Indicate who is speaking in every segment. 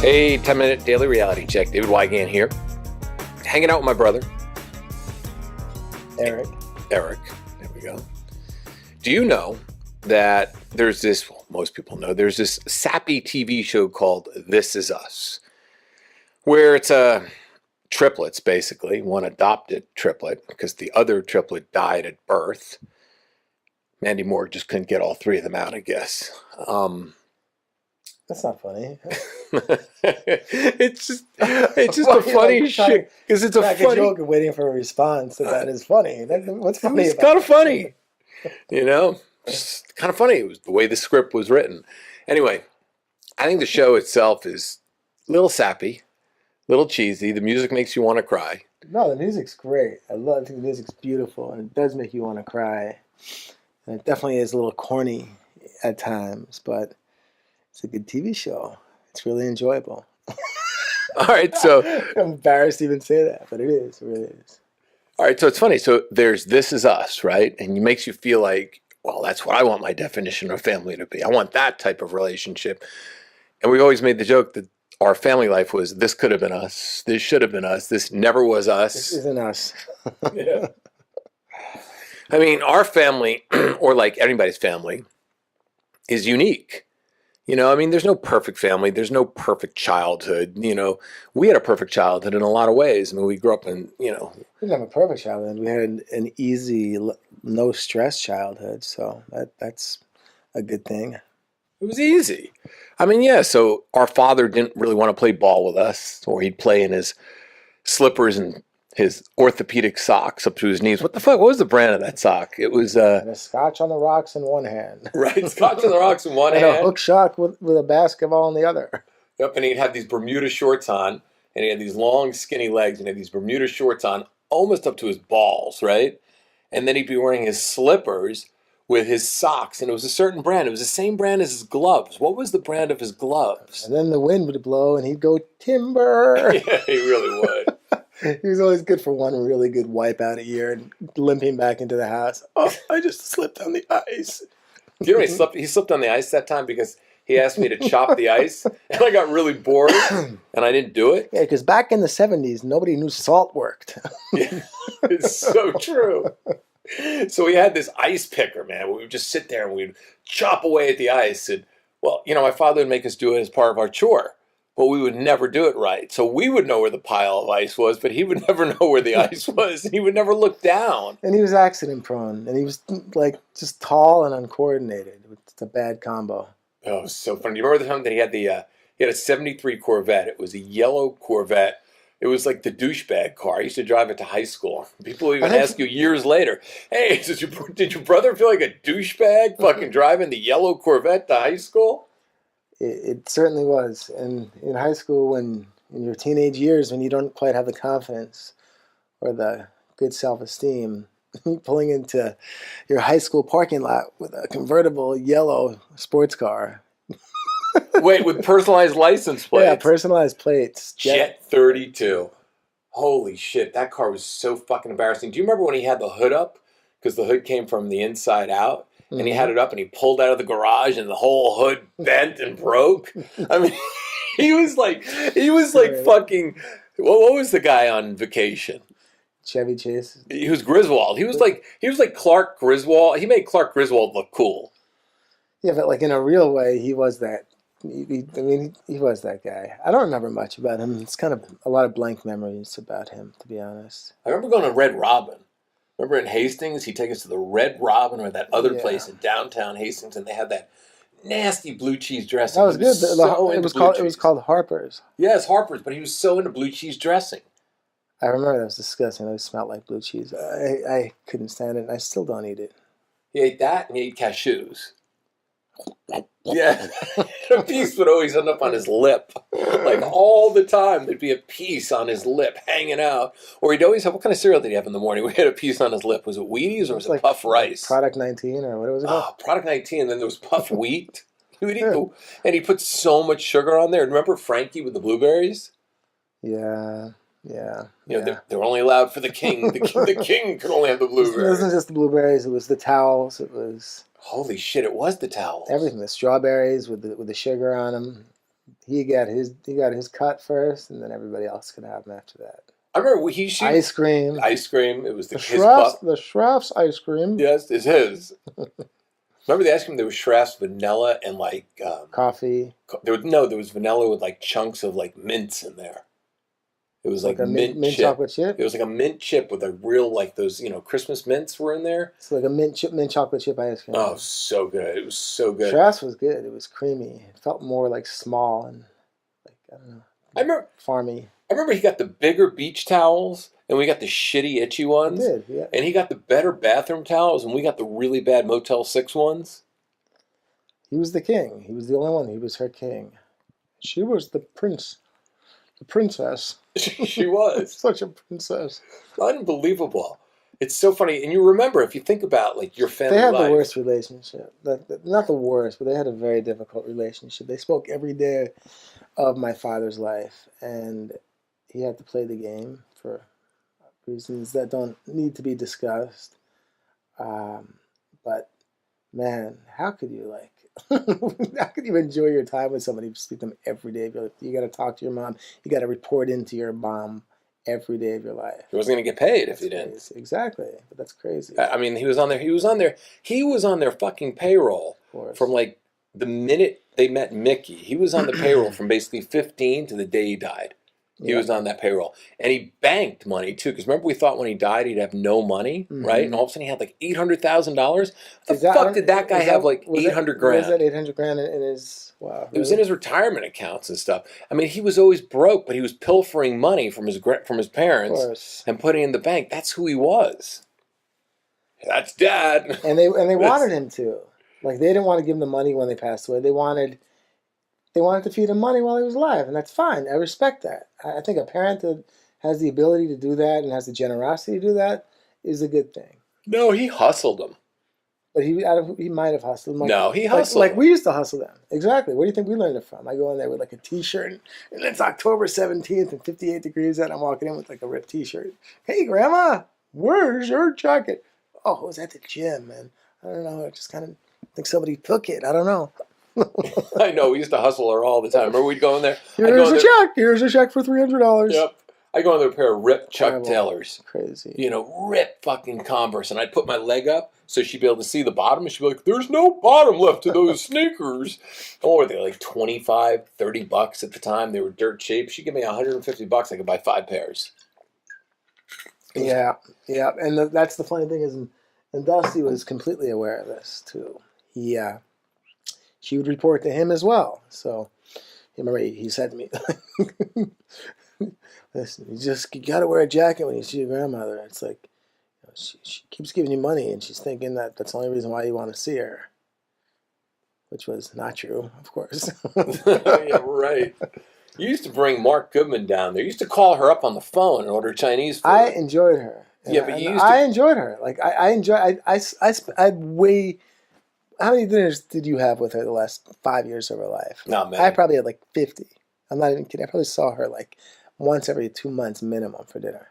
Speaker 1: Hey, 10-minute daily reality check. David Wygant here. Hanging out with my brother.
Speaker 2: Eric.
Speaker 1: There we go. Do you know that there's this, well, most people know, there's this sappy TV show called This Is Us, where it's triplets, basically, one adopted triplet, because the other triplet died at birth. Mandy Moore just couldn't get all three of them out, I guess.
Speaker 2: That's not funny.
Speaker 1: it's just a funny shit because it's a funny
Speaker 2: joke and waiting for a response. That is funny. What's funny?
Speaker 1: It's kind of funny, just kind of funny. It was the way the script was written. Anyway, I think the show itself is a little sappy, a little cheesy. The music makes you want to cry.
Speaker 2: No, the music's great. I think the music's beautiful, and it does make you want to cry. And it definitely is a little corny at times, but it's a good TV show. It's really enjoyable.
Speaker 1: All right, so
Speaker 2: I'm embarrassed to even say that, but it is. It really is.
Speaker 1: All right, so it's funny. So there's This Is Us, right? And it makes you feel like, well, that's what I want my definition of family to be. I want that type of relationship. And we always made the joke that our family life was, this could have been us. This should have been us. This never was us.
Speaker 2: This isn't us.
Speaker 1: Yeah. I mean, our family, or like anybody's family, is unique. I mean, there's no perfect family. There's no perfect childhood. We had a perfect childhood in a lot of ways. I mean, we grew up in,
Speaker 2: We didn't have a perfect childhood. We had an easy, no stress childhood. So that's a good thing.
Speaker 1: It was easy. I mean, yeah. So our father didn't really want to play ball with us, or he'd play in his slippers and his orthopedic socks up to his knees. What the fuck? What was the brand of that sock? It was
Speaker 2: and a scotch on the rocks in one hand.
Speaker 1: Right, scotch on the rocks in one
Speaker 2: and
Speaker 1: hand.
Speaker 2: a hook shot with a basketball in the other.
Speaker 1: Yep, and he'd have these Bermuda shorts on, and he had these long, skinny legs, and he had these Bermuda shorts on almost up to his balls, right? And then he'd be wearing his slippers with his socks, and it was a certain brand. It was the same brand as his gloves. What was the brand of his gloves?
Speaker 2: And then the wind would blow, and he'd go, timber.
Speaker 1: Yeah, he really would.
Speaker 2: He was always good for one really good wipe out a year and limping back into the house. Oh, I just slipped on the ice.
Speaker 1: Do you know he slipped on the ice that time because he asked me to chop the ice, and I got really bored, and I didn't do it?
Speaker 2: Yeah, because back in the 70s, nobody knew salt worked.
Speaker 1: Yeah, it's so true. So we had this ice picker, man. We would just sit there and we'd chop away at the ice. And, well, my father would make us do it as part of our chore. But we would never do it right. So we would know where the pile of ice was, but he would never know where the ice was. And he would never look down.
Speaker 2: And he was accident prone. And he was just tall and uncoordinated. It's a bad combo.
Speaker 1: Oh, so funny. Do you remember the time that he had a 73 Corvette? It was a yellow Corvette. It was like the douchebag car. I used to drive it to high school. People even ask you years later, hey, did your brother feel like a douchebag fucking driving the yellow Corvette to high school?
Speaker 2: It certainly was. And in high school, in your teenage years, when you don't quite have the confidence or the good self-esteem, pulling into your high school parking lot with a convertible yellow sports car.
Speaker 1: Wait, with personalized license plates?
Speaker 2: Yeah, personalized plates.
Speaker 1: Jet 32. Holy shit, that car was so fucking embarrassing. Do you remember when he had the hood up? Because the hood came from the inside out. And he had it up and he pulled out of the garage and the whole hood bent and broke. I mean, he was like fucking, what was the guy on Vacation?
Speaker 2: Chevy Chase.
Speaker 1: He was Griswold. He was like Clark Griswold. He made Clark Griswold look cool.
Speaker 2: Yeah, but like in a real way, he was that. He was that guy. I don't remember much about him. It's kind of a lot of blank memories about him, to be honest.
Speaker 1: I remember going to Red Robin. Remember in Hastings, he'd take us to the Red Robin or that other place in downtown Hastings, and they had that nasty blue cheese dressing.
Speaker 2: That was good. It was called Harper's.
Speaker 1: Yes, Harper's, but he was so into blue cheese dressing.
Speaker 2: I remember that was disgusting. It smelled like blue cheese. I couldn't stand it, and I still don't eat it.
Speaker 1: He ate that, and he ate cashews. Yeah, a piece would always end up on his lip. Like all the time, there'd be a piece on his lip hanging out. Or he'd always have, what kind of cereal did he have in the morning? We had a piece on his lip. Was it Wheaties or was it Puff Rice?
Speaker 2: Product 19 or what was it called?
Speaker 1: Product 19, and then there was Puff Wheat. And he put so much sugar on there. Remember Frankie with the blueberries?
Speaker 2: Yeah.
Speaker 1: They were only allowed for the king. The king could only have the blueberries.
Speaker 2: It wasn't just the blueberries. It was the towels. It was...
Speaker 1: Holy shit, it was the towels.
Speaker 2: Everything. The strawberries with the sugar on them. He got his cut first, and then everybody else could have him after that.
Speaker 1: I remember he she
Speaker 2: Ice cream.
Speaker 1: ice cream. It was
Speaker 2: The
Speaker 1: his
Speaker 2: Schraff's
Speaker 1: pup.
Speaker 2: the Schraff's ice cream.
Speaker 1: Yes, it's his. Remember the ice cream? There was Schraff's vanilla and like
Speaker 2: Coffee.
Speaker 1: there was vanilla with like chunks of like mints in there. It was like
Speaker 2: Like a mint
Speaker 1: chip.
Speaker 2: chocolate chip.
Speaker 1: It was like a mint chip with a real like those Christmas mints were in there.
Speaker 2: It's like a mint chocolate chip ice cream.
Speaker 1: Oh, so good! It was so good.
Speaker 2: Schraff's was good. It was creamy. It felt more like small and like I don't know.
Speaker 1: I remember
Speaker 2: Farmy.
Speaker 1: I remember he got the bigger beach towels and we got the shitty itchy
Speaker 2: I
Speaker 1: ones.
Speaker 2: did, yeah.
Speaker 1: And he got the better bathroom towels and we got the really bad Motel 6 ones.
Speaker 2: He was the king. He was the only one. He was her king. She was the princess.
Speaker 1: She was.
Speaker 2: Such a princess.
Speaker 1: Unbelievable. It's so funny. And you remember, if you think about like your family
Speaker 2: They had
Speaker 1: life.
Speaker 2: the worst relationship. Not the worst, but they had a very difficult relationship. They spoke every day of my father's life, and he had to play the game for reasons that don't need to be discussed. But man, how could you how could you enjoy your time with somebody? You speak to them every day. You got to talk to your mom. You got to report into your mom every day of your life.
Speaker 1: He wasn't going to get paid if
Speaker 2: That's
Speaker 1: he didn't.
Speaker 2: crazy. Exactly, but that's crazy.
Speaker 1: I mean, he was on their fucking payroll
Speaker 2: Of course.
Speaker 1: from like the minute they met Mickey. He was on the payroll from basically 15 to the day he died. He was on that payroll. And he banked money, too. Because remember we thought when he died he'd have no money, right? And all of a sudden he had like $800,000. The fuck did that guy have like 800 grand?
Speaker 2: Was that 800 grand in his... Wow. Really?
Speaker 1: It was in his retirement accounts and stuff. I mean, he was always broke, but he was pilfering money from his parents and putting it in the bank. That's who he was. That's Dad.
Speaker 2: And they wanted him to. Like, they didn't want to give him the money when they passed away. They wanted to feed him money while he was alive, and that's fine. I respect that. I think a parent that has the ability to do that and has the generosity to do that is a good thing.
Speaker 1: No, he hustled him.
Speaker 2: But he might have hustled them.
Speaker 1: No, he hustled
Speaker 2: like we used to hustle them. Exactly. Where do you think we learned it from? I go in there with like a T-shirt, and it's October 17th and 58 degrees out, and I'm walking in with like a ripped T-shirt. Hey, Grandma, where's your jacket? Oh, it was at the gym, man. I don't know. I just kind of think somebody took it. I don't know.
Speaker 1: I know. We used to hustle her all the time. Remember we'd go in there?
Speaker 2: Here's a check. Here's a check for $300.
Speaker 1: Yep. I go in there with a pair of ripped Chuck Taylors.
Speaker 2: Crazy.
Speaker 1: Ripped fucking Converse. And I'd put my leg up so she'd be able to see the bottom. And she'd be like, there's no bottom left to those sneakers. Oh, were they like $25, $30 at the time? They were dirt cheap. She'd give me $150. I could buy 5 pairs.
Speaker 2: Yeah. And that's the funny thing is, and Dusty was completely aware of this too. She would report to him as well. So, remember, he said to me, listen, you got to wear a jacket when you see your grandmother. It's like, she keeps giving you money, and she's thinking that's the only reason why you want to see her. Which was not true, of course.
Speaker 1: Yeah, right. You used to bring Mark Goodman down there. You used to call her up on the phone and order Chinese food.
Speaker 2: I enjoyed her.
Speaker 1: Yeah, but
Speaker 2: I enjoyed her. Like, I way... How many dinners did you have with her the last 5 years of her life?
Speaker 1: Not many.
Speaker 2: I probably had like 50. I'm not even kidding. I probably saw her like once every 2 months minimum for dinner.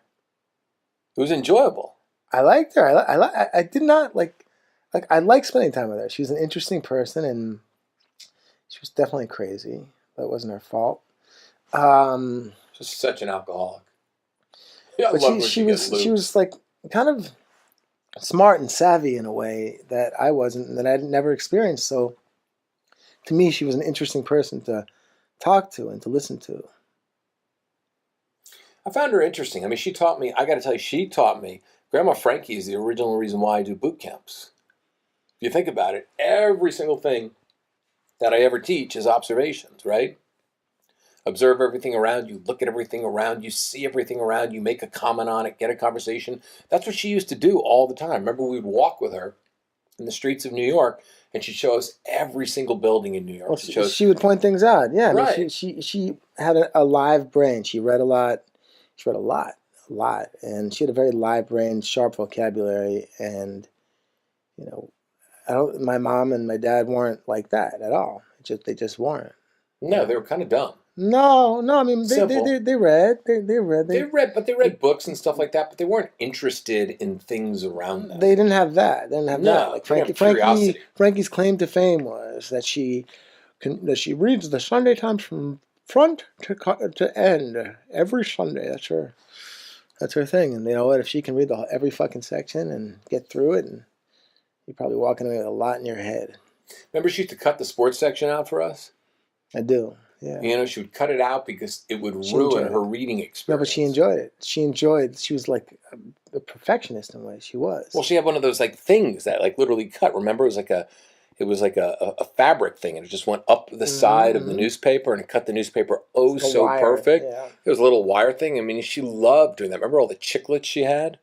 Speaker 1: It was enjoyable.
Speaker 2: I liked her. I did not like I liked spending time with her. She was an interesting person, and she was definitely crazy. That wasn't her fault.
Speaker 1: Just such an alcoholic. Yeah,
Speaker 2: but she was like kind of smart and savvy in a way that I wasn't, and that I'd never experienced. So to me, she was an interesting person to talk to and to listen to.
Speaker 1: I found her interesting. I mean, she taught me, I got to tell you, she taught me. Grandma Frankie is the original reason why I do boot camps. If you think about it, every single thing that I ever teach is observations, right? Observe everything around you, look at everything around you, see everything around you, make a comment on it, get a conversation. That's what she used to do all the time. Remember, we would walk with her in the streets of New York, and she'd show us every single building in New York.
Speaker 2: Well, she would point things out. Yeah,
Speaker 1: right.
Speaker 2: I mean, she had a live brain. She read a lot. She read a lot, and she had a very live brain, sharp vocabulary. And my mom and my dad weren't like that at all. They just weren't.
Speaker 1: No, they were kind of dumb.
Speaker 2: No. I mean, they read. They
Speaker 1: read books and stuff like that, but they weren't interested in things around them.
Speaker 2: They didn't have that. They didn't have that. Like
Speaker 1: Frankie's
Speaker 2: Frankie's claim to fame was that she that she reads the Sunday Times from front to end every Sunday. That's her thing. And you know what? If she can read every fucking section and get through it, and you're probably walking away with a lot in your head.
Speaker 1: Remember, she used to cut the sports section out for us?
Speaker 2: I do. Yeah.
Speaker 1: You know, she would cut it out because it would ruin her reading experience.
Speaker 2: No, but she enjoyed it. She was like a perfectionist in a way. She was.
Speaker 1: Well, she had one of those like things that like literally cut. Remember, it was like a fabric thing, and it just went up the side of the newspaper, and it cut the newspaper so
Speaker 2: wire,
Speaker 1: perfect.
Speaker 2: Yeah.
Speaker 1: It was a little wire thing. I mean, she loved doing that. Remember all the chiclets she had?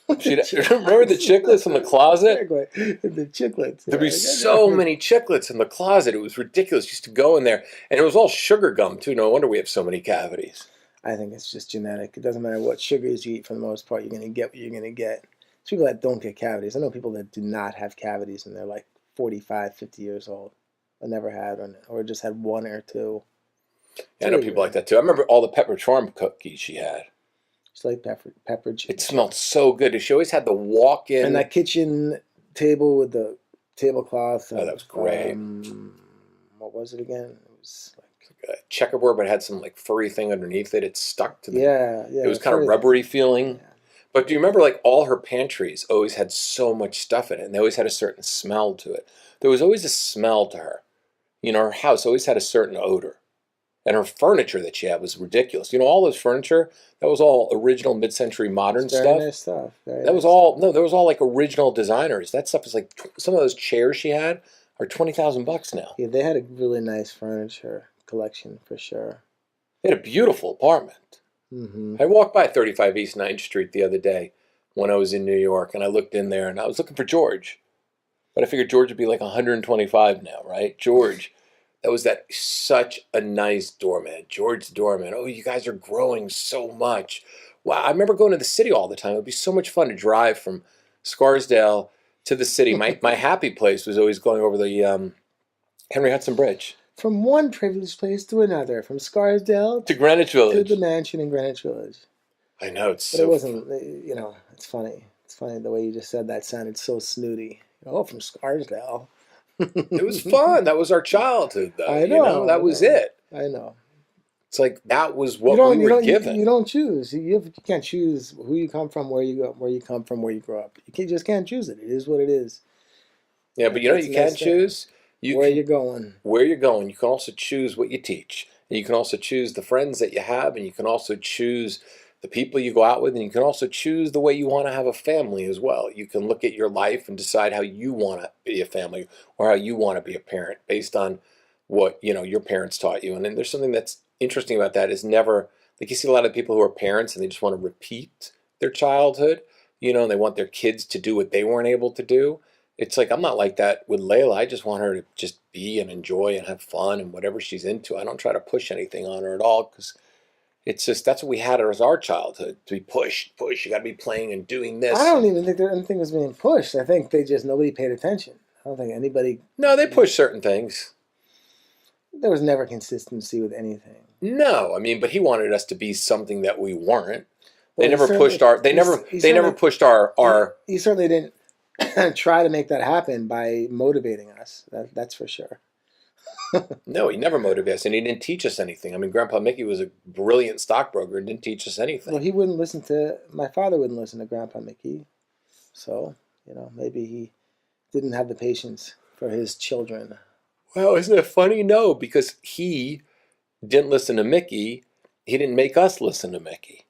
Speaker 1: Remember the chiclets in the closet?
Speaker 2: The chiclets.
Speaker 1: There'd be so many chiclets in the closet. It was ridiculous. You used to go in there, and it was all sugar gum too. No wonder we have so many cavities.
Speaker 2: I think it's just genetic. It doesn't matter what sugars you eat. For the most part, you're going to get what you're going to get. There's people that don't get cavities. I know people that do not have cavities, and they're like 45, 50 years old. I never had one, or just had one or two.
Speaker 1: Yeah, I know people like that too. I remember all the pepper charm cookies she had.
Speaker 2: It's like pepper.
Speaker 1: It smelled so good. She always had the walk-in.
Speaker 2: And that kitchen table with the tablecloth.
Speaker 1: Oh, that was great.
Speaker 2: What was it again? It was like
Speaker 1: a checkerboard, but it had some like furry thing underneath it. It stuck to the.
Speaker 2: Yeah.
Speaker 1: It was kind of rubbery feeling. Yeah. But do you remember like all her pantries always had so much stuff in it, and they always had a certain smell to it. There was always a smell to her. You know, her house always had a certain odor. And her furniture that she had was ridiculous. You know, all those furniture, that was all original mid-century modern stuff.
Speaker 2: Very nice stuff.
Speaker 1: That was all, no, there was all like original designers. That stuff is like, some of those chairs she had are $20,000 now.
Speaker 2: Yeah, they had a really nice furniture collection for sure.
Speaker 1: They had a beautiful apartment.
Speaker 2: Mm-hmm.
Speaker 1: I walked by 35 East 9th Street the other day when I was in New York, and I looked in there, and I was looking for George. But I figured George would be like 125 now, right? George. That was such a nice doorman, George the doorman. Oh, you guys are growing so much. Wow, I remember going to the city all the time. It would be so much fun to drive from Scarsdale to the city. My happy place was always going over the Henry Hudson Bridge.
Speaker 2: From one privileged place to another, from Scarsdale
Speaker 1: to Greenwich Village.
Speaker 2: To the mansion in Greenwich Village.
Speaker 1: I know,
Speaker 2: but it wasn't, you know, it's funny. It's funny the way you just said that sounded so snooty. Oh, from Scarsdale.
Speaker 1: It was fun. That was our childhood, though.
Speaker 2: I know.
Speaker 1: You know? That was it.
Speaker 2: I know.
Speaker 1: It's like that was what we were given.
Speaker 2: You don't choose. You can't choose who you come from, where you come from, where you grow up. You just can't choose it. It is what it is.
Speaker 1: Yeah, but you know you can choose?
Speaker 2: Where you're going.
Speaker 1: Where you're going. You can also choose what you teach. And you can also choose the friends that you have, and you can also choose the people you go out with, and you can also choose the way you want to have a family as well. You can look at your life and decide how you want to be a family or how you want to be a parent based on what, you know, your parents taught you. And then there's something that's interesting about that is never, like you see a lot of people who are parents and they just want to repeat their childhood, you know, and they want their kids to do what they weren't able to do. It's like, I'm not like that with Layla. I just want her to just be and enjoy and have fun and whatever she's into. I don't try to push anything on her at all because it's just, that's what we had as our childhood, to be push. You got to be playing and doing this.
Speaker 2: I don't even think anything was being pushed. I think nobody paid attention. I don't think anybody.
Speaker 1: No, they pushed certain things.
Speaker 2: There was never consistency with anything.
Speaker 1: No, I mean, but he wanted us to be something that we weren't. They never pushed our. They never pushed our.
Speaker 2: He certainly didn't try to make that happen by motivating us. That's for sure.
Speaker 1: No, he never motivated us, and he didn't teach us anything. I mean, Grandpa Mickey was a brilliant stockbroker and didn't teach us anything.
Speaker 2: Well, he wouldn't listen to, my father wouldn't listen to Grandpa Mickey. So, you know, maybe he didn't have the patience for his children.
Speaker 1: Well, isn't it funny? No, because he didn't listen to Mickey. He didn't make us listen to Mickey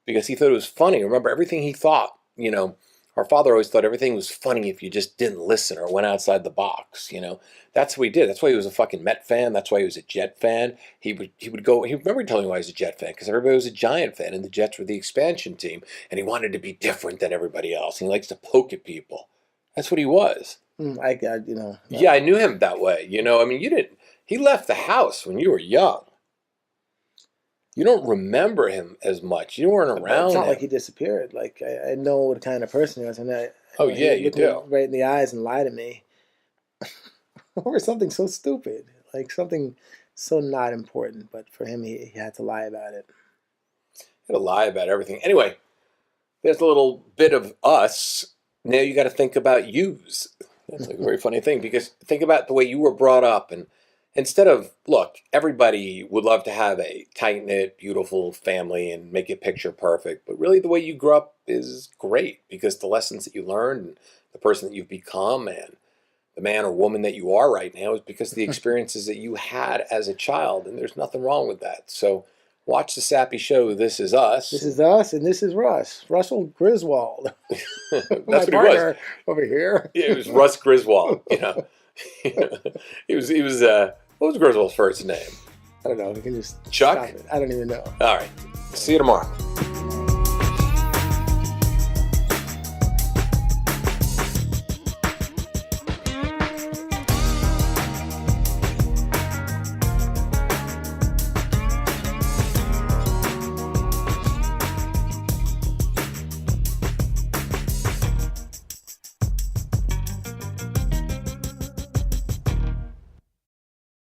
Speaker 1: because he thought it was funny. Remember, everything he thought, you know, our father always thought everything was funny if you just didn't listen or went outside the box, you know. That's what he did. That's why he was a fucking Met fan. That's why he was a Jet fan. He would go, he remember telling me why he was a Jet fan, because everybody was a Giant fan and the Jets were the expansion team and he wanted to be different than everybody else. And he likes to poke at people. That's what he was.
Speaker 2: You know.
Speaker 1: Yeah, I knew him that way. You know, I mean, he left the house when you were young. You don't remember him as much. You weren't around.
Speaker 2: It's not like he disappeared. Like I know what kind of person he was, and
Speaker 1: you do.
Speaker 2: Right in the eyes and lie to me over something so stupid, like something so not important. But for him, he had to lie about it.
Speaker 1: He had to lie about everything. Anyway, there's a little bit of us. Now you got to think about yous. That's like a very funny thing because think about the way you were brought up and Instead of, look, everybody would love to have a tight-knit, beautiful family and make it picture perfect, but really the way you grew up is great because the lessons that you learned and the person that you've become and the man or woman that you are right now is because of the experiences that you had as a child, and there's nothing wrong with that. So watch the sappy show, This Is Us.
Speaker 2: This is us, and this is Russ. Russell Griswold.
Speaker 1: That's
Speaker 2: My
Speaker 1: what he was.
Speaker 2: partner over here.
Speaker 1: Yeah, it was Russ Griswold, you know. he was what was Griswold's first name?
Speaker 2: I don't know. We can just
Speaker 1: Chuck?
Speaker 2: stop it. I don't even know.
Speaker 1: All right. See you tomorrow.